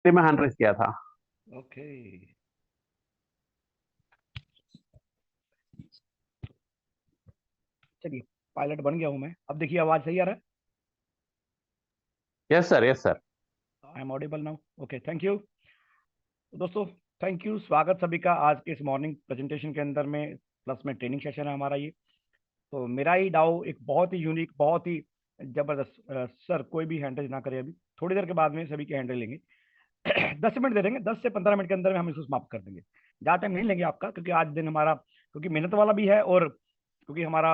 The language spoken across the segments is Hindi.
में हैंड रेस किया था। ओके, चलिए पायलट बन गया हूं मैं। अब देखिए आवाज सही आ रहा यस सर, यस सर। है? I am audible now? Okay, thank you. दोस्तों, थैंक यू, स्वागत सभी का आज के इस मॉर्निंग प्रेजेंटेशन के अंदर में, प्लस में ट्रेनिंग सेशन है हमारा ये। तो मेरा ही डाउ एक बहुत ही यूनिक, बहुत ही जबरदस्त। सर कोई भी हैंडल ना करे, अभी थोड़ी देर के बाद में सभी के हैंडल लेंगे। 10 मिनट दे देंगे, 10 से 15 मिनट के अंदर में हम इसको समाप्त कर देंगे। ज़्यादा टाइम नहीं लेंगे आपका, क्योंकि आज दिन हमारा क्योंकि मेहनत वाला भी है, और क्योंकि हमारा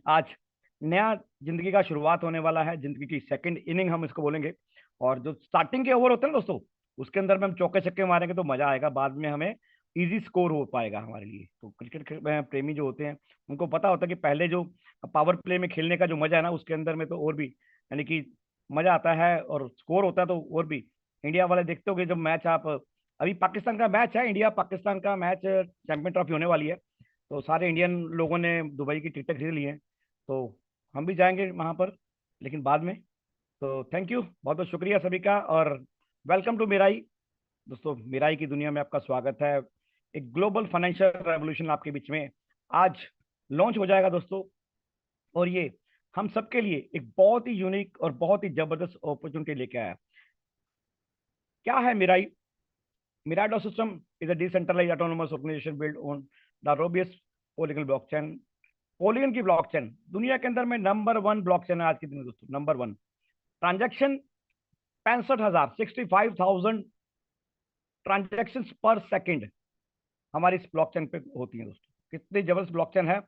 आज नया जिंदगी का शुरुआत होने वाला है, जिंदगी की सेकंड इनिंग हम इसको बोलेंगे। और जो स्टार्टिंग के ओवर होते हैं ना दोस्तों, उसके अंदर में हम चौके छक्के मारेंगे तो मजा आएगा, बाद में हमें इजी स्कोर हो पाएगा हमारे लिए। तो क्रिकेट प्रेमी जो होते हैं उनको पता होता है कि पहले जो पावर प्ले में खेलने का जो मजा है ना, उसके अंदर में तो और भी यानी कि मजा आता है, और स्कोर होता है तो और भी। इंडिया वाले देखते होगे जब मैच आप, अभी पाकिस्तान का मैच है, इंडिया पाकिस्तान का मैच, चैंपियन ट्रॉफी होने वाली है। तो सारे इंडियन लोगों ने दुबई की टिकटें खरीद ली हैं, तो हम भी जाएंगे वहां पर, लेकिन बाद में। तो थैंक यू, बहुत बहुत शुक्रिया सभी का, और वेलकम टू मिराई। दोस्तों, मिराई की दुनिया में आपका स्वागत है। एक ग्लोबल फाइनेंशियल रेवोल्यूशन आपके बीच में आज लॉन्च हो जाएगा दोस्तों, और ये हम सबके लिए एक बहुत ही यूनिक और बहुत ही जबरदस्त अपॉर्चुनिटी लेके आया। क्या है Mirai? Mirado system is a decentralized autonomous organization build on the robust Polygon blockchain. Polygon की ब्लॉकचेन दुनिया के अंदर में नंबर वन ब्लॉकचेन है आज के दिन में दोस्तों, नंबर वन। ट्रांजैक्शन 65,000, 65,000 ट्रांजैक्शन पर सेकंड हमारी इस ब्लॉकचेन पे होती है दोस्तों। कितनी जबरदस्त ब्लॉकचेन है।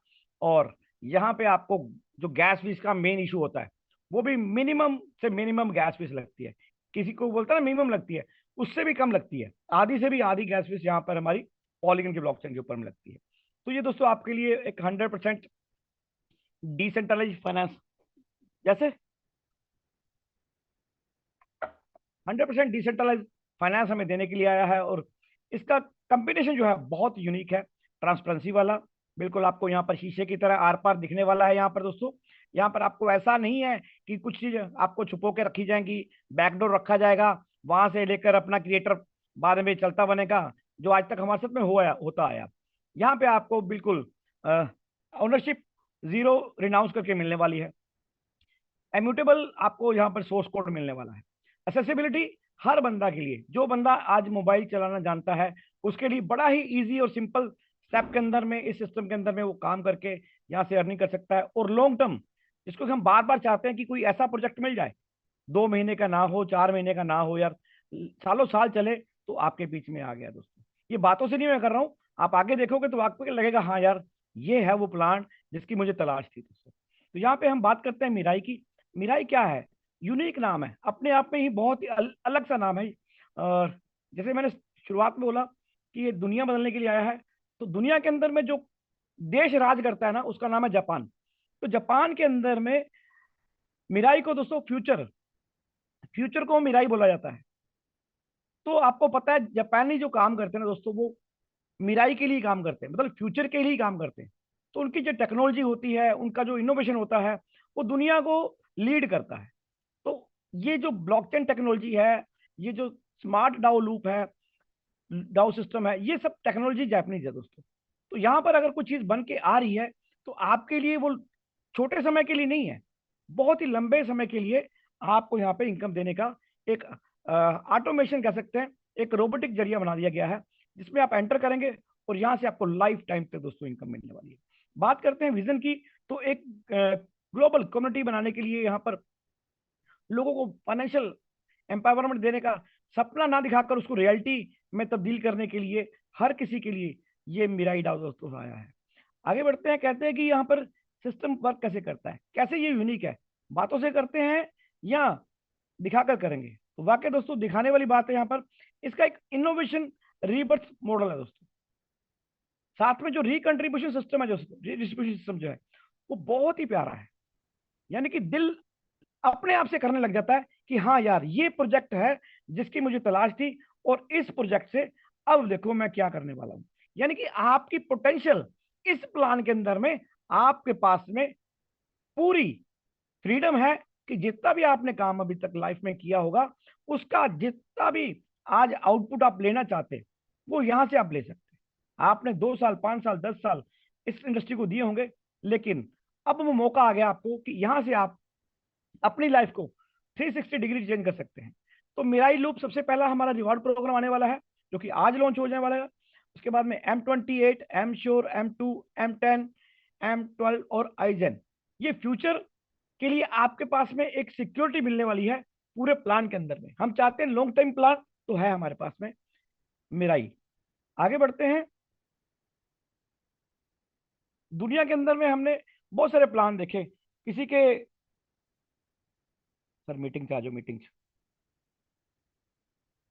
और यहाँ पे आपको जो गैस फीस का मेन इशू होता है, वो भी मिनिमम से मिनिमम गैस फीस लगती है। किसी को बोलता है ना मिनिमम लगती है, उससे भी कम लगती है, आधी से भी आधी गैस फीस यहाँ पर हमारी पॉलीगन की ब्लॉकचेन के ऊपर में लगती है। तो ये दोस्तों आपके लिए एक 100% डिसेंट्रलाइज फाइनेंस, जैसे 100% डिसेंट्रलाइज फाइनेंस हमें देने के लिए आया है। और इसका कंबिनेशन जो है बहुत यूनिक है, ट्रांसपेरेंसी वाला। बिल्कुल आपको यहाँ पर शीशे की तरह आर पार दिखने वाला है यहाँ पर दोस्तों। यहाँ पर आपको ऐसा नहीं है कि कुछ चीज आपको छुपो के रखी जाएंगी, बैकडोर रखा जाएगा, वहां से लेकर अपना क्रिएटर बाद में चलता बनेगा, जो आज तक हमारे साथ में होता आया। यहाँ पे आपको बिल्कुल ओनरशिप जीरो रिनाउंस करके मिलने वाली है। एम्यूटेबल आपको यहाँ पर सोर्स कोड मिलने वाला है। एक्सेसिबिलिटी हर बंदा के लिए, जो बंदा आज मोबाइल चलाना जानता है उसके लिए बड़ा ही इजी और सिंपल स्टेप के अंदर में, इस सिस्टम के अंदर में वो काम करके यहाँ से अर्निंग कर सकता है। और लॉन्ग टर्म, जिसको हम बार बार चाहते हैं कि कोई ऐसा प्रोजेक्ट मिल जाए, 2 महीने का ना हो, 4 महीने का ना हो यार, सालों साल चले, तो आपके बीच में आ गया दोस्तों। ये बातों से नहीं मैं कर रहा हूँ, आप आगे देखोगे तो आपको लगेगा हाँ यार, ये है वो प्लान जिसकी मुझे तलाश थी दोस्तों। तो यहाँ पे हम बात करते हैं मिराई की। मिराई क्या है? यूनिक नाम है, अपने आप में ही बहुत ही अलग सा नाम है। और जैसे मैंने शुरुआत में बोला कि ये दुनिया बदलने के लिए आया है, तो दुनिया के अंदर में जो देश राज करता है ना, उसका नाम है जापान। तो जापान के अंदर में मिराई को दोस्तों फ्यूचर, फ्यूचर को मिराई बोला जाता है। तो आपको पता है जापानी जो काम करते हैं ना दोस्तों, वो मिराई के लिए काम करते हैं, मतलब फ्यूचर के लिए काम करते हैं। तो उनकी जो टेक्नोलॉजी होती है, उनका जो इनोवेशन होता है, वो दुनिया को लीड करता है। तो ये जो ब्लॉकचेन टेक्नोलॉजी है, ये जो स्मार्ट डाउ लूप है, डाउ सिस्टम है, ये सब टेक्नोलॉजी जापानीज है दोस्तों। तो यहाँ पर अगर कुछ चीज बन के आ रही है, तो आपके लिए वो छोटे समय के लिए नहीं है, बहुत ही लंबे समय के लिए आपको यहाँ पे इनकम देने का एक ऑटोमेशन कह सकते हैं, एक रोबोटिक जरिया बना दिया गया है, जिसमें आप एंटर करेंगे और यहाँ से आपको लाइफ टाइम पे दोस्तों इनकम मिलने वाली है। बात करते हैं विजन की, तो एक ग्लोबल कम्युनिटी बनाने के लिए यहाँ पर लोगों को फाइनेंशियल एम्पावरमेंट देने का सपना ना दिखाकर उसको रियलिटी में तब्दील करने के लिए हर किसी के लिए ये मिराई डाउ दोस्तों आया है। आगे बढ़ते हैं, कहते हैं कि यहाँ पर सिस्टम वर्क कैसे करता है, कैसे ये यूनिक है, बातों से करते हैं या दिखाकर करेंगे? तो वाकई दोस्तों दिखाने वाली बात है यहाँ पर। इसका एक इनोवेशन रीबर्थ मॉडल है दोस्तों। साथ में जो रिकंट्रीब्यूशन सिस्टम है, जो डिस्ट्रीब्यूशन सिस्टम जो है, वो बहुत ही प्यारा है। यानी कि दिल अपने आप से करने लग जाता है कि हाँ यार, ये प्रोजेक्ट है जिसकी मुझे तलाश थी, और इस प्रोजेक्ट से अब देखो मैं क्या करने वाला हूं। यानी कि आपकी पोटेंशियल इस प्लान के अंदर में आपके पास में पूरी फ्रीडम है कि जितना भी आपने काम अभी तक लाइफ में किया होगा, उसका जितना भी आज आउटपुट आप लेना चाहते हैं वो यहां से आप ले सकते हैं। आपने 2 साल, 5 साल, 10 साल इस इंडस्ट्री को दिए होंगे, लेकिन अब वो मौका आ गया आपको कि यहां से आप अपनी लाइफ को 360 डिग्री चेंज कर सकते हैं। तो मिराई लूप सबसे पहला हमारा रिवॉर्ड प्रोग्राम आने वाला है, जो कि आज लॉन्च हो जाने वाला है। उसके बाद में M28, am sure, M2, M10, M12 और आइजन, ये फ्यूचर के लिए आपके पास में एक सिक्योरिटी मिलने वाली है पूरे प्लान के अंदर में। हम चाहते हैं लॉन्ग टाइम प्लान, तो है हमारे पास में मिराई। आगे बढ़ते हैं। दुनिया के अंदर में हमने बहुत सारे प्लान देखे, किसी के, सर मीटिंग से आ जाओ, मीटिंग।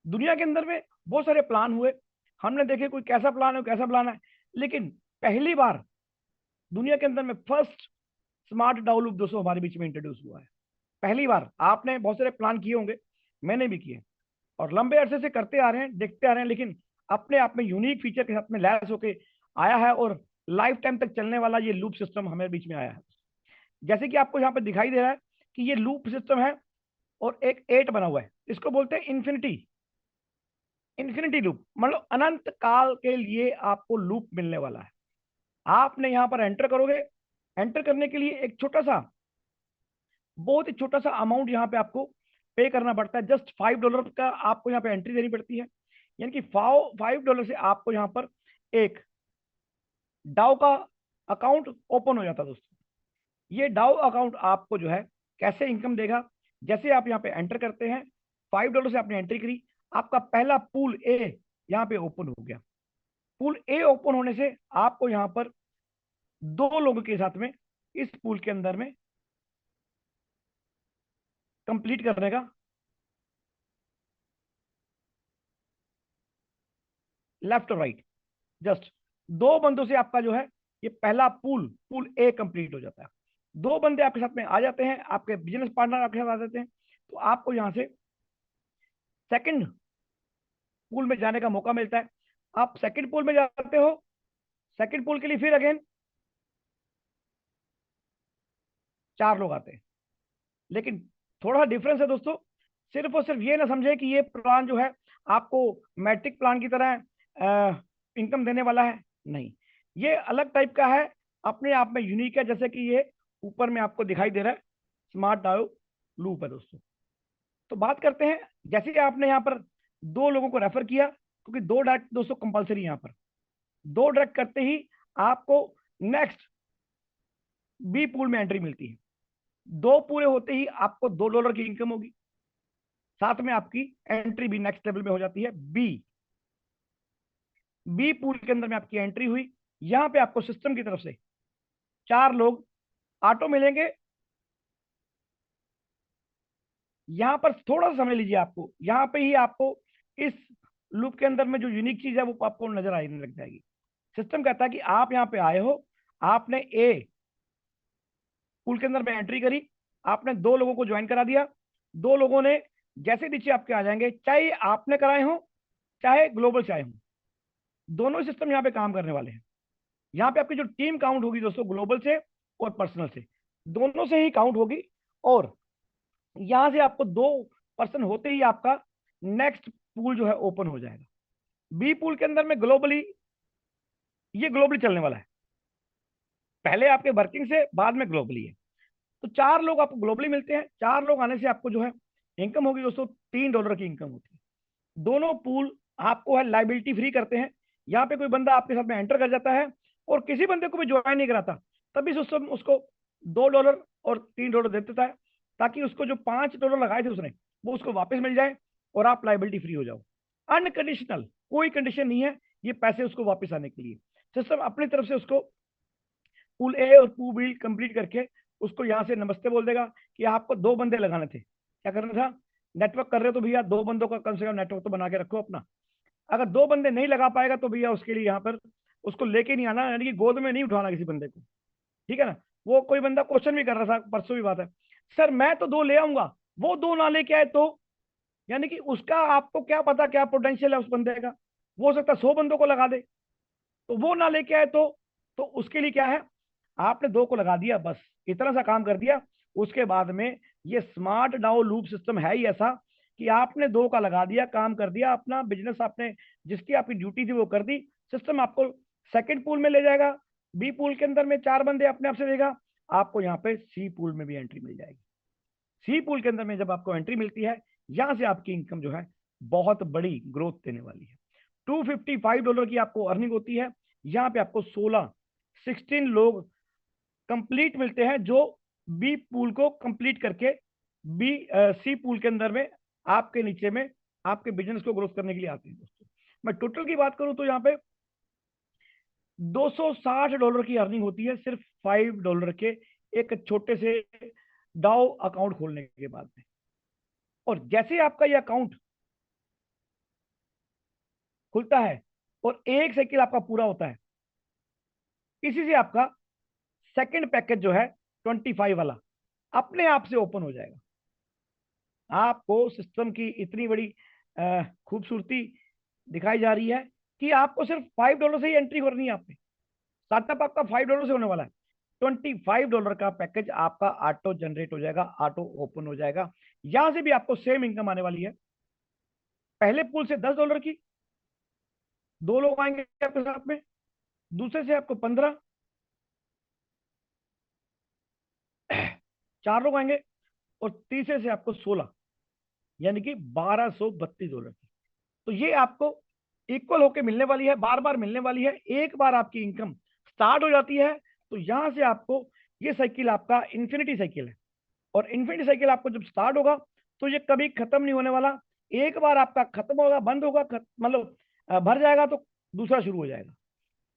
दुनिया के अंदर में बहुत सारे प्लान हुए, हमने देखे कोई कैसा प्लान है, कैसा प्लान है, लेकिन पहली बार दुनिया के अंदर में फर्स्ट स्मार्ट डाउ लूप दोस्तों हमारे बीच में इंट्रोड्यूस हुआ है। पहली बार। आपने बहुत सारे प्लान किए होंगे, मैंने भी किए, और लंबे अरसे से करते आ रहे हैं, देखते आ रहे हैं, लेकिन अपने आप में यूनिक फीचर के साथ में लैस होके आया है, और लाइफ टाइम तक चलने वाला ये लूप सिस्टम हमारे बीच में आया है। जैसे कि आपको यहाँ पे दिखाई दे रहा है कि ये लूप सिस्टम है और एक 8 बना हुआ है, इसको बोलते हैं इन्फिनिटी। इन्फिनिटी लूप मतलब अनंत काल के लिए आपको लूप मिलने वाला है। आपने यहां पर एंटर करोगे, एंटर करने के लिए एक छोटा सा, बहुत ही छोटा सा अमाउंट यहाँ पे आपको पे करना पड़ता है। जस्ट $5 का आपको यहाँ पे एंट्री देनी पड़ती है, यानी कि $5 से आपको यहाँ पर एक डाउ का अकाउंट ओपन हो जाता है दोस्तों। ये डाउ अकाउंट आपको जो है कैसे इनकम देगा, जैसे आप यहाँ पे एंटर करते हैं, $5 से आपने एंट्री करी, आपका पहला पूल ए यहाँ पे ओपन हो गया। पूल ए ओपन होने से आपको यहाँ पर 2 लोगों के साथ में इस पूल के अंदर में कंप्लीट करने का, लेफ्ट और राइट, जस्ट 2 बंदों से आपका जो है ये पहला पूल, पूल ए कंप्लीट हो जाता है। 2 बंदे आपके साथ में आ जाते हैं, आपके बिजनेस पार्टनर आपके साथ आ जाते हैं, तो आपको यहां से सेकंड पूल में जाने का मौका मिलता है। आप सेकंड पूल में जाते हो, सेकंड पूल के लिए फिर अगेन 4 लोग आते हैं, लेकिन थोड़ा डिफरेंस है दोस्तों। सिर्फ और सिर्फ ये ना समझे कि ये प्लान जो है आपको मैट्रिक प्लान की तरह इनकम देने वाला है, नहीं, ये अलग टाइप का है, अपने आप में यूनिक है। जैसे कि ये ऊपर में आपको दिखाई दे रहा है स्मार्ट डायो लूप है दोस्तों। तो बात करते हैं, जैसे कि आपने यहाँ पर 2 लोगों को रेफर किया, क्योंकि 2 डायरेक्ट दोस्तों कंपलसरी यहाँ पर, 2 डायरेक्ट करते ही आपको नेक्स्ट बी पूल में एंट्री मिलती है। 2 पूरे होते ही आपको $2 की इनकम होगी, साथ में आपकी एंट्री भी नेक्स्ट लेवल में हो जाती है। बी बी पूल के अंदर में आपकी एंट्री हुई, यहां पे आपको सिस्टम की तरफ से 4 लोग ऑटो मिलेंगे। यहां पर थोड़ा सा समझ लीजिए, आपको यहां पे ही आपको इस लूप के अंदर में जो यूनिक चीज है वो आपको नजर आने लग जाएगी। सिस्टम कहता है कि आप यहां पे आए हो, आपने ए पूल के अंदर में एंट्री करी, आपने 2 लोगों को ज्वाइन करा दिया, 2 लोगों ने जैसे नीचे आपके आ जाएंगे, चाहे आपने कराए हो चाहे ग्लोबल से आए हो, दोनों सिस्टम यहाँ पे काम करने वाले हैं। यहाँ पे आपकी जो टीम काउंट होगी दोस्तों, ग्लोबल से और पर्सनल से, दोनों से ही काउंट होगी, और यहां से आपको 2 पर्सन होते ही आपका नेक्स्ट पूल जो है ओपन हो जाएगा। बी पूल के अंदर में ग्लोबली, ये ग्लोबली चलने वाला है, पहले आपके वर्किंग से बाद में ग्लोबली है। तो 4 लोग आपको ग्लोबली मिलते हैं, 4 लोग आने से आपको जो है इनकम होगी दोस्तों $3 की इनकम होती है। दोनों पूल आपको है लाइबिलिटी फ्री करते हैं। यहाँ पे कोई बंदा आपके साथ में एंटर कर जाता है और किसी बंदे को भी ज्वाइन नहीं कराता, तभी उसको $2 और $3 दे देता है, ताकि उसको जो $5 लगाए थे उसने वो उसको वापस मिल जाए और आप लाइबिलिटी फ्री हो जाओ। अनकंडीशनल, कोई कंडीशन नहीं है ये पैसे उसको वापस आने के लिए। सिस्टम अपनी तरफ से उसको पूल ए और पूल बी कंप्लीट करके उसको यहाँ से नमस्ते बोल देगा कि आपको 2 बंदे लगाने थे, क्या करना था, नेटवर्क कर रहे हो तो भैया 2 बंदों का कम से कम नेटवर्क तो बना के रखो अपना। अगर 2 बंदे नहीं लगा पाएगा तो भैया उसके लिए यहाँ पर उसको लेके नहीं आना, यानी कि गोद में नहीं उठाना किसी बंदे को, ठीक है ना। वो कोई बंदा क्वेश्चन भी कर रहा था परसों भी बात है, सर मैं तो 2 ले आऊंगा, वो 2 ना लेके आए तो, यानी कि उसका आपको क्या पता क्या पोटेंशियल है उस बंदे का, वो हो सकता है 100 बंदों को लगा दे, तो वो ना लेके आए तो उसके लिए क्या है, आपने 2 को लगा दिया, बस इतना सा काम कर दिया। उसके बाद में ये स्मार्ट डाउ लूप सिस्टम है ही ऐसा कि आपने 2 का लगा दिया, काम कर दिया, अपना बिजनेस आपने जिसकी आपकी ड्यूटी थी वो कर दी, सिस्टम आपको सेकंड पूल में ले जाएगा, बी पूल के अंदर में 4 बंदे अपने आप से देगा, आपको यहाँ पे सी पूल में भी एंट्री मिल जाएगी। सी पूल के अंदर में जब आपको एंट्री मिलती है, यहां से आपकी इनकम जो है बहुत बड़ी ग्रोथ देने वाली है। $255 की आपको अर्निंग होती है। यहाँ पे आपको 16 लोग कंप्लीट मिलते हैं जो बी पूल को कंप्लीट करके बी सी पूल के अंदर में आपके नीचे में आपके बिजनेस को ग्रोथ करने के लिए आते हैं। दोस्तों मैं टोटल की बात करूं तो यहाँ पे $260 की अर्निंग होती है सिर्फ $5 के एक छोटे से डाउ अकाउंट खोलने के बाद में। और जैसे आपका ये अकाउंट खुलता है और एक साइकिल आपका पूरा होता है, इसी से आपका सेकंड पैकेज जो है 25 वाला अपने आप से ओपन हो जाएगा। आपको सिस्टम की इतनी बड़ी खूबसूरती दिखाई जा रही है कि आपको सिर्फ $5 से ही एंट्री करनी है। आपने स्टार्टअप आपका $5 से होने वाला है। $25 का पैकेज आपका ऑटो जनरेट हो जाएगा, ऑटो ओपन हो जाएगा। यहां से भी आपको सेम इनकम आने वाली है। पहले पूल से $10 की, 2 लोग आएंगे आपके साथ में, दूसरे से आपको 15, 4 लोग आएंगे और तीसरे से आपको 16, यानी कि $1232 की। तो ये आपको इक्वल होके मिलने वाली है, बार बार मिलने वाली है। एक बार आपकी इनकम स्टार्ट हो जाती है तो यहां से आपको ये साइकिल आपका इन्फिनिटी साइकिल है। और इन्फिनिटी साइकिल आपको जब स्टार्ट होगा तो ये कभी खत्म नहीं होने वाला। एक बार आपका खत्म होगा, बंद होगा, मतलब भर जाएगा तो दूसरा शुरू हो जाएगा,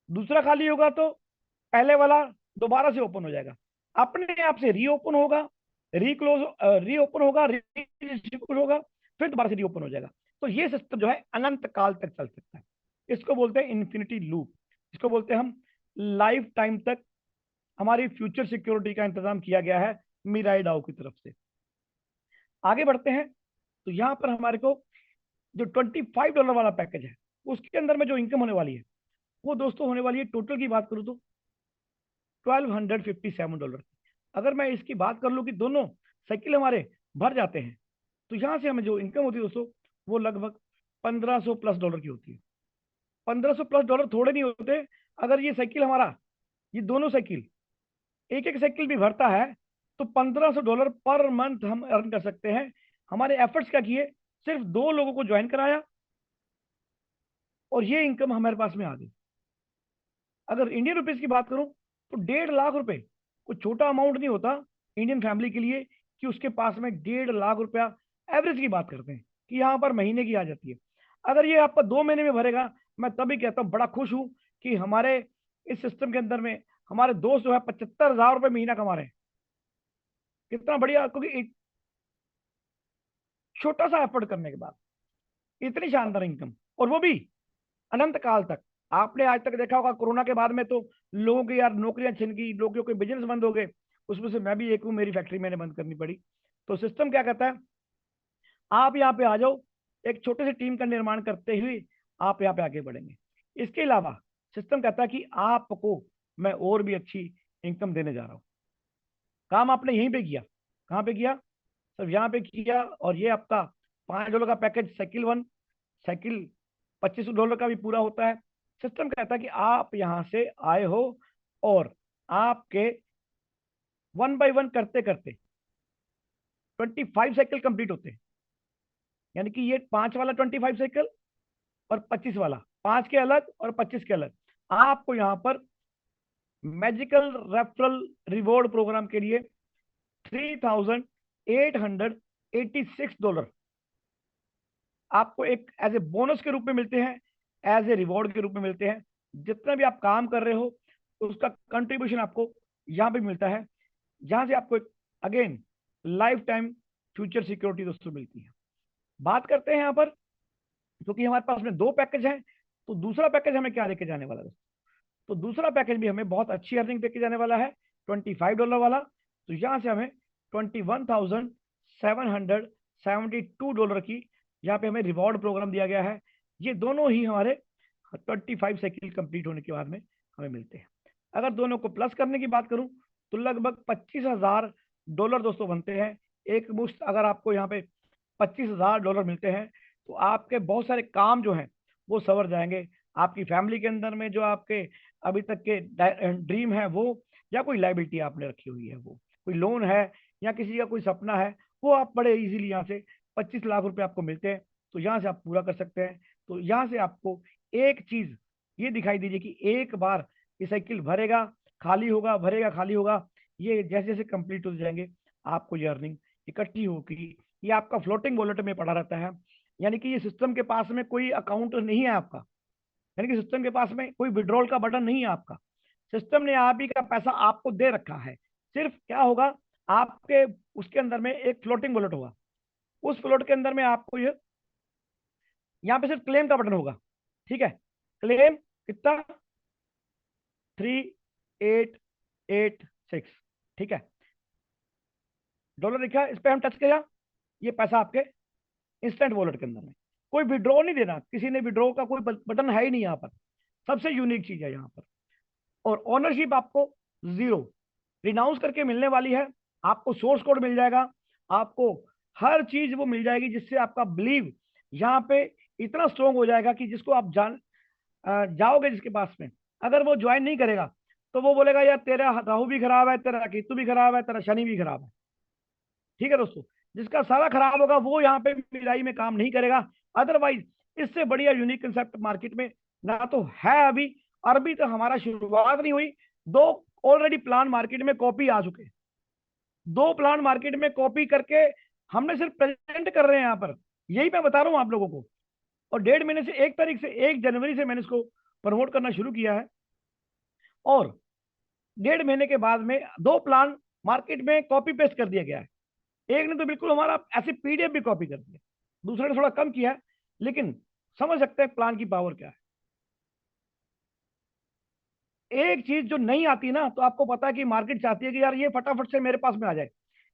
दूसरा खाली होगा तो पहले वाला दोबारा से ओपन हो जाएगा, अपने आप से रीओपन होगा, रीक्लोज रीओपन होगा, रीशिफ्ट होगा, फिर दोबारा से रीओपन हो जाएगा। तो ये सिस्टम जो है अनंत काल तक चल सकता है। इसको बोलते हैं इन्फिनिटी लूप, इसको बोलते हैं हम लाइफ टाइम तक हमारी फ्यूचर सिक्योरिटी का इंतजाम किया गया है मिराई डाओ की तरफ से। आगे बढ़ते हैं तो यहाँ पर हमारे को जो $25 वाला पैकेज है उसके अंदर में जो इनकम होने वाली है वो दोस्तों होने वाली है, टोटल की बात करूँ तो $1257। अगर मैं इसकी बात कर लूँ कि दोनों साइकिल हमारे भर जाते हैं तो यहाँ से हमें जो इनकम होती है दोस्तों वो लगभग $1500+ की होती है। $1500+ थोड़े नहीं होते। अगर ये साइकिल हमारा, ये दोनों साइकिल एक एक साइकिल भी भरता है तो $1500 पर मंथ हम अर्न कर सकते हैं। हमारे एफर्ट्स क्या किए, सिर्फ 2 लोगों को ज्वाइन कराया और ये इनकम हमारे पास में आ गई। अगर इंडियन रुपीज की बात करूं तो ₹1.5 लाख कोई छोटा अमाउंट नहीं होता इंडियन फैमिली के लिए कि उसके पास में ₹1.5 लाख एवरेज की बात करते हैं कि यहाँ पर महीने की आ जाती है। अगर ये आपका 2 महीने में भरेगा, मैं तभी कहता हूँ बड़ा खुश हूँ कि हमारे इस सिस्टम के अंदर में हमारे दोस्त जो है ₹75,000 महीना कमा रहे हैं। कितना बढ़िया, क्योंकि एक छोटा सा एफर्ट करने के बाद इतनी शानदार इनकम, और वो भी अनंत काल तक। आपने आज तक देखा होगा कोरोना के बाद में तो लोगों की यार नौकरियां छिन गई, लोगों के बिजनेस बंद हो गए, उसमें से मैं भी एक हूँ, मेरी फैक्ट्री मैंने बंद करनी पड़ी। तो सिस्टम क्या कहता है, आप यहाँ पे आ जाओ, एक छोटे से टीम का निर्माण करते हुए आप यहाँ पे आगे बढ़ेंगे। इसके अलावा सिस्टम कहता है कि आपको मैं और भी अच्छी इनकम देने जा रहा हूँ। काम आपने यहीं पे किया, कहाँ पे किया, सिर्फ यहाँ पे किया। और ये आपका $5 का पैकेज साइकिल 1, साइकिल $25 का भी पूरा होता है। सिस्टम कहता है कि आप यहाँ से आए हो और आपके 1 बाय 1 करते करते 25 साइकिल कंप्लीट होते हैं। यानी कि ये 5 वाला 25 साइकिल और 25 वाला, 5 के अलग और 25 के अलग। आपको यहाँ पर मैजिकल रेफरल रिवॉर्ड प्रोग्राम के लिए $3,886 आपको एक एज ए बोनस के रूप में मिलते हैं, एज ए रिवॉर्ड के रूप में मिलते हैं। जितना भी आप काम कर रहे हो उसका कंट्रीब्यूशन आपको यहाँ पे मिलता है, जहां से आपको एक again life time future security दोस्तों मिलती है। बात करते हैं यहाँ पर, क्योंकि हमारे पास में 2 पैकेज हैं, तो दूसरा पैकेज हमें क्या देके जाने वाला है दोस्तों। तो दूसरा पैकेज भी हमें बहुत अच्छी अर्निंग देके जाने वाला है, $25 वाला। तो यहाँ से हमें $21,772 की यहाँ पे हमें रिवॉर्ड प्रोग्राम दिया गया है। ये दोनों ही हमारे 25 साइकिल कंप्लीट होने के बाद में हमें मिलते हैं। अगर दोनों को प्लस करने की बात करूं तो लगभग $25,000 दोस्तों बनते हैं एक मुश्त। अगर आपको यहाँ पे $25,000 मिलते हैं, तो आपके बहुत सारे काम जो हैं वो सवर जाएंगे। आपकी फैमिली के अंदर में जो आपके अभी तक के ड्रीम है वो, या कोई लाइबिलिटी आपने रखी हुई है वो, कोई लोन है या किसी का कोई सपना है, वो आप बड़े इजीली यहाँ से 25 लाख रुपए आपको मिलते हैं, तो यहाँ से आप पूरा कर सकते हैं। तो यहाँ से आपको एक चीज ये दिखाई दीजिए कि एक बार ये साइकिल भरेगा खाली होगा, भरेगा खाली होगा, ये जैसे जैसे कंप्लीट हो जाएंगे आपको ये अर्निंग इकट्ठी होगी। ये आपका फ्लोटिंग वॉलेट में पड़ा रहता है, यानी कि ये सिस्टम के पास में कोई अकाउंट नहीं है आपका, यानी कि सिस्टम के पास में कोई विड्रॉल का बटन नहीं है आपका। सिस्टम ने आप ही का पैसा आपको दे रखा है। सिर्फ क्या होगा, आपके उसके अंदर में एक फ्लोटिंग वॉलेट होगा, उस फ्लोट के अंदर में आपको ये यहाँ पे सिर्फ क्लेम का बटन होगा। ठीक है, क्लेम कितना, 3886, ठीक है, डॉलर लिखा है, इस पर हम टच किया, ये पैसा आपके इंस्टेंट वॉलेट के अंदर में। कोई विड्रॉ नहीं देना, किसी ने विड्रॉ का कोई बटन है ही नहीं यहाँ पर, सबसे यूनिक चीज है यहाँ पर। और ओनरशिप आपको जीरो, रिनाउंस करके मिलने वाली है। आपको सोर्स कोड मिल जाएगा, आपको हर चीज वो मिल जाएगी, जिससे आपका बिलीव यहाँ पे इतना स्ट्रोंग हो जाएगा कि जिसको आप जाओगे जिसके पास में, अगर वो ज्वाइन नहीं करेगा तो वो बोलेगा यार तेरा राहु भी खराब है, तेरा केतु भी खराब है, तेरा शनि भी खराब है। ठीक है दोस्तों, जिसका सारा खराब होगा वो यहाँ पे मिलाई में काम नहीं करेगा। अदरवाइज इससे बढ़िया यूनिक कंसेप्ट मार्केट में ना तो है अभी, और अभी तो हमारा शुरुआत नहीं हुई। दो ऑलरेडी प्लान मार्केट में कॉपी आ चुके हैं, दो प्लान मार्केट में कॉपी करके हमने सिर्फ प्रेजेंट कर रहे हैं यहाँ पर, यही मैं बता रहा हूँ आप लोगों को। और 1.5 महीने से, 1 तारीख से, 1 जनवरी से मैंने इसको प्रमोट करना शुरू किया है, और 1.5 महीने के बाद में दो प्लान मार्केट में कॉपी पेस्ट कर दिया गया है। एक ने तो बिल्कुल हमारा ऐसे पीडीएफ भी कॉपी कर दिया, दूसरे ने थोड़ा कम किया है, लेकिन समझ सकते हैं प्लान की पावर क्या है। एक चीज जो नहीं आती ना, तो आपको पता है कि मार्केट चाहती है कि यार ये फटाफट से मेरे पास में आ जाए।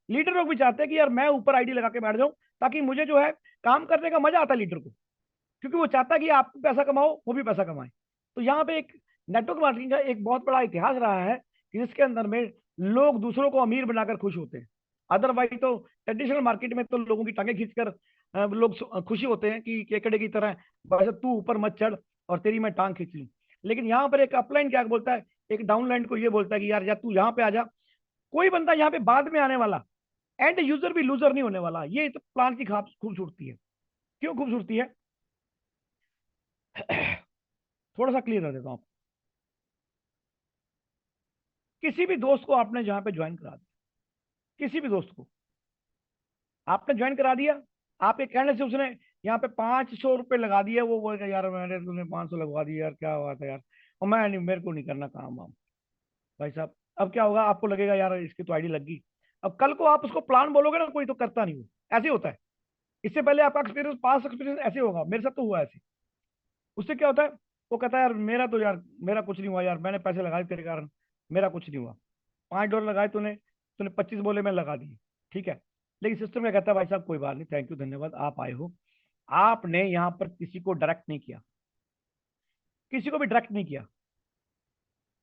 लीडर लोग भी चाहते हैं कि यार मैं ऊपर आईडी लगा के बैठ जाऊं, ताकि मुझे जो है काम करने का मजा आता है लीडर को, क्योंकि वो चाहता है कि आप पैसा कमाओ, वो भी पैसा कमाए। तो यहाँ पे एक नेटवर्क मार्केटिंग का एक बहुत बड़ा इतिहास रहा है, कि जिसके अंदर में लोग दूसरों को अमीर बनाकर खुश होते हैं। अदरवाइज तो ट्रेडिशनल मार्केट में तो लोगों की टांगे खींचकर लोग खुशी होते हैं कि केकड़े की तरह, वैसे तू ऊपर मत चढ़ और तेरी मैं टांग खींच लूं। लेकिन यहाँ पर एक अपलाइन क्या बोलता है, एक डाउनलाइन को ये बोलता है कि यार या तू यहाँ पे आ जा। कोई बंदा यहाँ पे बाद में आने वाला, एंड यूजर भी लूजर नहीं होने वाला। ये तो प्लान की खूबसूरती है। क्यों खूबसूरती है, थोड़ा सा क्लियर कर देता हूँ। किसी भी दोस्त को आपने जहाँ पे ज्वाइन करा दिया, किसी भी दोस्त को आपने ज्वाइन करा दिया, आपके कहने से उसने यहाँ पे ₹500 लगा दिया, वो बोलेगा यार मैंने तुमने 500 लगवा दिया यार, क्या बात है यार, और मैं नहीं, मेरे को नहीं करना काम वाम। भाई साहब, अब क्या होगा, आपको लगेगा यार इसकी तो आईडी लग गई। अब कल को आप उसको प्लान बोलोगे ना, कोई तो करता नहीं, वो ऐसे ही होता है। इससे पहले आपका एक्सपीरियंस, पास एक्सपीरियंस ऐसे होगा, मेरे साथ तो हुआ ऐसे। उससे क्या होता है, वो कहता है यार मेरा तो यार, मेरा कुछ नहीं हुआ यार, मैंने पैसे लगाए तेरे कारण, मेरा कुछ नहीं हुआ। $5 लगाए तूने, तूने 25 बोले मैं लगा दिए, ठीक है। लेकिन सिस्टम क्या कहता है, भाई साहब कोई बात नहीं, थैंक यू, धन्यवाद, आप आए हो। आपने यहाँ पर किसी को डायरेक्ट नहीं किया, किसी को भी डायरेक्ट नहीं किया।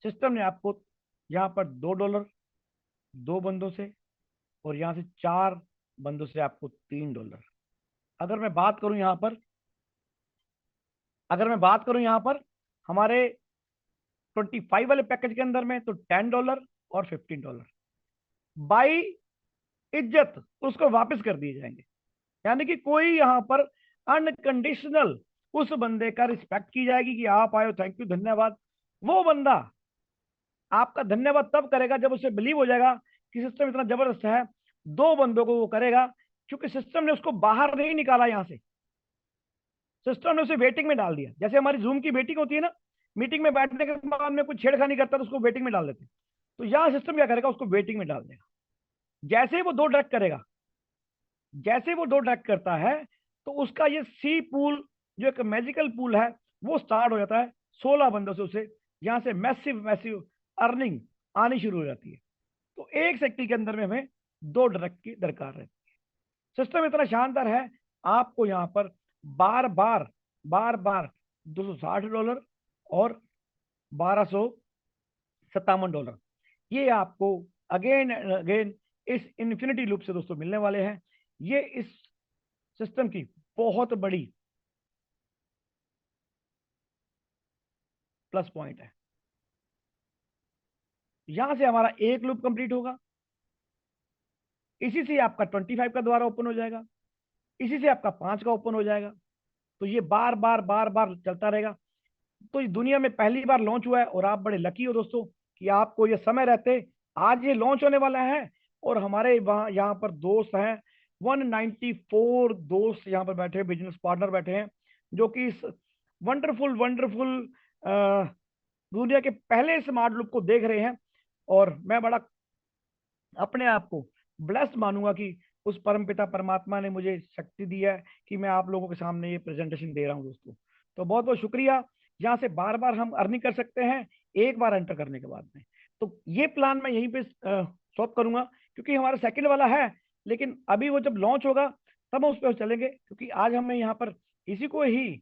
सिस्टम ने आपको यहाँ पर $2, दो बंदों से, और यहाँ से 4 बंदों से आपको $3। अगर मैं बात करूं यहाँ पर, अगर मैं बात करूं यहाँ पर हमारे 25 वाले पैकेज के अंदर में, तो $10 और $15 बाई इज्जत उसको वापस कर दिए जाएंगे। यानी कि कोई यहाँ पर अनकंडीशनल उस बंदे का रिस्पेक्ट की जाएगी कि आप आए हो, थैंक यू, धन्यवाद। वो बंदा आपका धन्यवाद तब करेगा जब उसे बिलीव हो जाएगा कि सिस्टम इतना जबरदस्त है। 2 बंदों को वो करेगा, क्योंकि सिस्टम ने उसको बाहर नहीं निकाला यहाँ से, सिस्टम ने उसे वेटिंग में डाल दिया। जैसे हमारी जूम की वेटिंग होती है ना, मीटिंग में बैठने के बाद में कुछ छेड़खानी करता है तो उसको वेटिंग में डाल देते हैं। तो यहाँ सिस्टम क्या करेगा, उसको वेटिंग में डाल देगा। जैसे ही वो दो डायरेक्ट करेगा, जैसे वो दो डायरेक्ट करता है, तो उसका ये सी पूल, जो एक मैजिकल पूल है, वो स्टार्ट हो जाता है। 16 बंदों से उसे यहाँ से मैसिव मैसिव अर्निंग आनी शुरू हो जाती है। तो एक साइकिल के अंदर में हमें 2 डायरेक्ट की दरकार रहती है। सिस्टम इतना शानदार है, आपको यहाँ पर बार बार $260 और $1257, ये आपको अगेन एंड अगेन इस इन्फिनिटी लूप से दोस्तों मिलने वाले हैं। ये इस सिस्टम की बहुत बड़ी प्लस पॉइंट है। यहां से हमारा एक लूप कंप्लीट होगा, इसी से आपका 25 का द्वारा ओपन हो जाएगा, इसी से आपका 5 का ओपन हो जाएगा। तो ये बार बार बार बार चलता रहेगा। तो इस दुनिया में पहली बार लॉन्च हुआ है, और आप बड़े लकी हो दोस्तों कि आपको ये समय रहते आज ये लॉन्च होने वाला है। और हमारे वहाँ यहाँ पर दोस्त हैं, 194 दोस्त यहाँ पर बैठे हैं, बिजनेस पार्टनर बैठे हैं, जो कि इस वंडरफुल वंडरफुल दुनिया के पहले स्मार्ट लूप को देख रहे हैं। और मैं बड़ा अपने आप को ब्लेस्ड मानूंगा कि उस परमपिता परमात्मा ने मुझे शक्ति दी है कि मैं आप लोगों के सामने ये प्रेजेंटेशन दे रहा हूं दोस्तों। तो बहुत बहुत शुक्रिया। यहाँ से बार बार हम अर्निंग कर सकते हैं एक बार एंटर करने के बाद में। तो ये प्लान मैं यहीं पे स्टॉप करूंगा, क्योंकि हमारा सेकंड वाला है, लेकिन अभी वो जब लॉन्च होगा तब हम उस पर चलेंगे, क्योंकि आज हमें यहाँ पर इसी को ही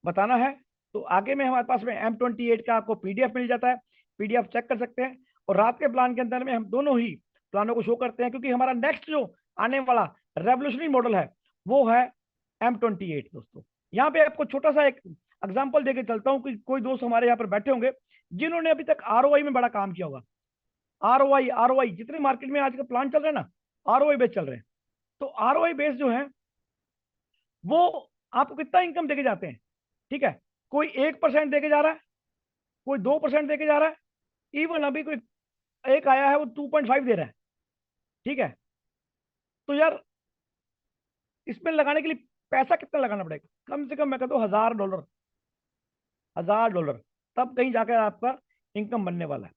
बताना है। तो आगे में हमारे पास में M28 का आपको पीडीएफ मिल जाता है, पीडीएफ चेक कर सकते हैं। और रात के प्लान के अंदर में हम दोनों ही प्लानों को शो करते हैं, क्योंकि हमारा नेक्स्ट जो आने वाला रेवोल्यूशनरी मॉडल है वो है M28 दोस्तों। यहाँ पे आपको छोटा सा एक एग्जाम्पल देके चलता हूँ कि कोई दोस्त हमारे यहाँ पर बैठे होंगे जिन्होंने अभी तक आरओआई में बड़ा काम किया होगा। आरओआई आरओआई जितने मार्केट में आज का प्लान चल रहे हैं ना, आरओआई बेस चल रहे हैं। तो आरओआई बेस जो है वो आपको कितना इनकम देके जाते हैं, ठीक है। कोई 1% देके जा रहा है, कोई 2% देके जा रहा है, इवन अभी कोई एक आया है वो 2.5 दे रहा है, ठीक है। तो यार इसमें लगाने के लिए पैसा कितना लगाना पड़ेगा, कम से कम मैं कहता हूँ $1000, $1000, तब कहीं जाकर आपका इनकम बनने वाला है।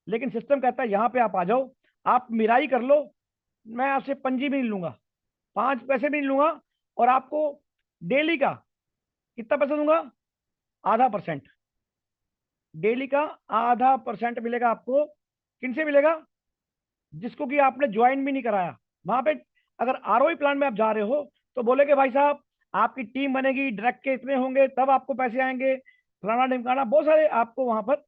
लेकिन सिस्टम कहता है यहाँ पे आप आ जाओ, आप मिराई कर लो, मैं आपसे पंजी भी नहीं लूंगा, 5 पैसे भी नहीं लूंगा, और आपको डेली का कितना पैसा दूंगा, ½ % डेली का ½ % मिलेगा आपको। किन से मिलेगा, जिसको कि आपने ज्वाइन भी नहीं कराया वहां पे। अगर आरओई प्लान में आप जा रहे हो तो बोले कि भाई साहब आपकी टीम बनेगी, डायरेक्ट के इतने होंगे तब आपको पैसे आएंगे, फलाना ढिमकाना बहुत सारे आपको वहां पर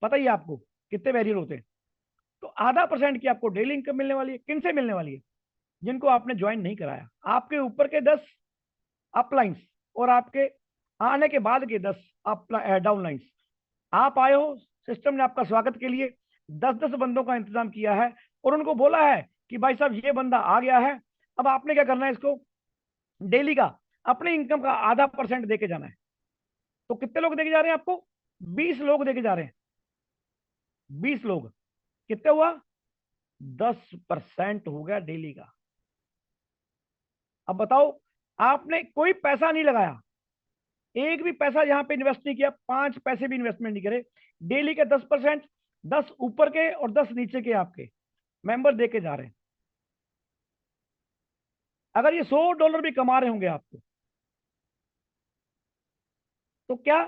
पता ही है आपको कितने बैरियर होते हैं। तो ½ % की आपको डेली इनकम मिलने वाली है। किन से मिलने वाली है, जिनको आपने ज्वाइन नहीं कराया, आपके ऊपर के 10 अपलाइंस और आपके आने के बाद के 10 डाउनलाइंस। आप आए हो, सिस्टम ने आपका स्वागत के लिए 10-10 बंदों का इंतजाम किया है, और उनको बोला है कि भाई साहब ये बंदा आ गया है, अब आपने क्या करना है, इसको डेली का अपनी इनकम का ½ % देके जाना है। तो कितने लोग देके जा रहे हैं आपको, 20 लोग देके जा रहे हैं। 20 लोग कितने हुआ, 10% हो गया डेली का। अब बताओ, आपने कोई पैसा नहीं लगाया, एक भी पैसा यहां पे इन्वेस्ट नहीं किया, 5 पैसे भी इन्वेस्टमेंट नहीं करे, डेली के 10%, 10 ऊपर के और 10 नीचे के आपके मेंबर देके जा रहे हैं। अगर ये $100 भी कमा रहे होंगे आपको, तो क्या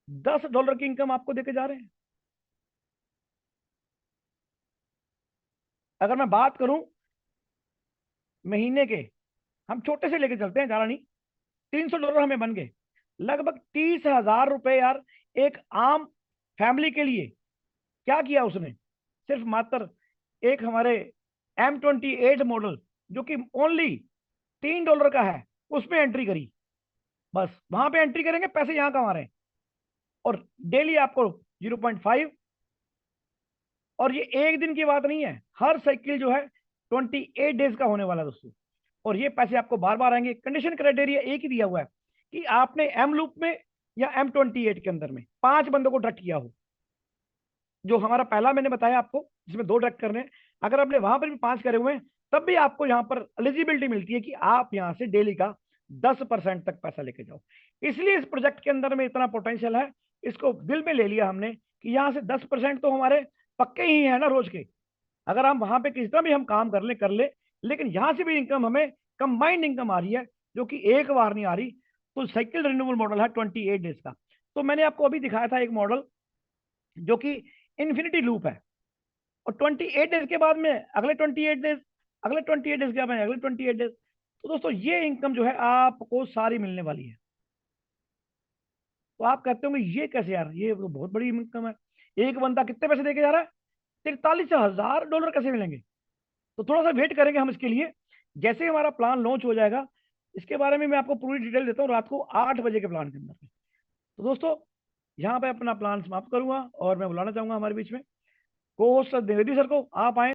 $10 की इनकम आपको देके जा रहे हैं। अगर मैं बात करूं महीने के, हम छोटे से लेके चलते हैं, ज्यादा नहीं, $300 हमें बन गए, लगभग ₹30,000 यार। एक आम फैमिली के लिए क्या किया उसने, सिर्फ मात्र एक हमारे M28 मॉडल जो कि ओनली $3 का है, उसमें एंट्री करी। बस वहां पे एंट्री करेंगे, पैसे यहां कमा रहे हैं, और डेली आपको 0.5। और ये एक दिन की बात नहीं है, हर साइकिल जो है 28 डेज का होने वाला है दोस्तों। और ये पैसे आपको बार बार आएंगे। कंडीशन क्राइटेरिया एक ही दिया हुआ है कि आपने एम लूप में या M28 के अंदर में 5 बंदों को ट्रैक किया हो, जो हमारा पहला मैंने बताया आपको जिसमें 2 ट्रैक करने हैं। अगर आपने वहां पर भी 5 करे हुए हैं, तब भी आपको यहाँ पर एलिजिबिलिटी मिलती है कि आप यहाँ से डेली का 10% तक पैसा लेके जाओ। इसलिए इस प्रोजेक्ट के अंदर में इतना पोटेंशियल है, इसको दिल में ले लिया हमने कि यहाँ से 10% तो हमारे पक्के ही है ना रोज के। अगर हम वहां पे किस तरह भी हम काम कर ले, लेकिन यहाँ से भी इनकम हमें कंबाइंड इनकम आ रही है, जो कि एक बार नहीं आ रही। तो साइकिल रिन्यूअल मॉडल है 28 डेज का। तो मैंने आपको अभी दिखाया था एक मॉडल जो कि इन्फिनिटी लूप है, और 28 डेज के बाद में अगले 28 डेज, अगले 28 डेज के बाद में अगले 28 डेज। तो दोस्तों ये इनकम जो है आपको सारी मिलने वाली है। तो आप कहते होंगे ये कैसे यार, ये तो बहुत बड़ी इनकम है, एक बंदा कितने पैसे देके जा रहा है, $43,000 कैसे मिलेंगे। तो थोड़ा सा वेट करेंगे हम इसके लिए। जैसे ही हमारा प्लान लॉन्च हो जाएगा, इसके बारे में मैं आपको पूरी डिटेल देता हूँ रात को 8 बजे के प्लान के अंदर। तो दोस्तों, यहाँ पे अपना प्लान समाप्त करूंगा और मैं बुलाना चाहूंगा हमारे बीच में को होस्ट सर द्विवेदी सर को। आप आए।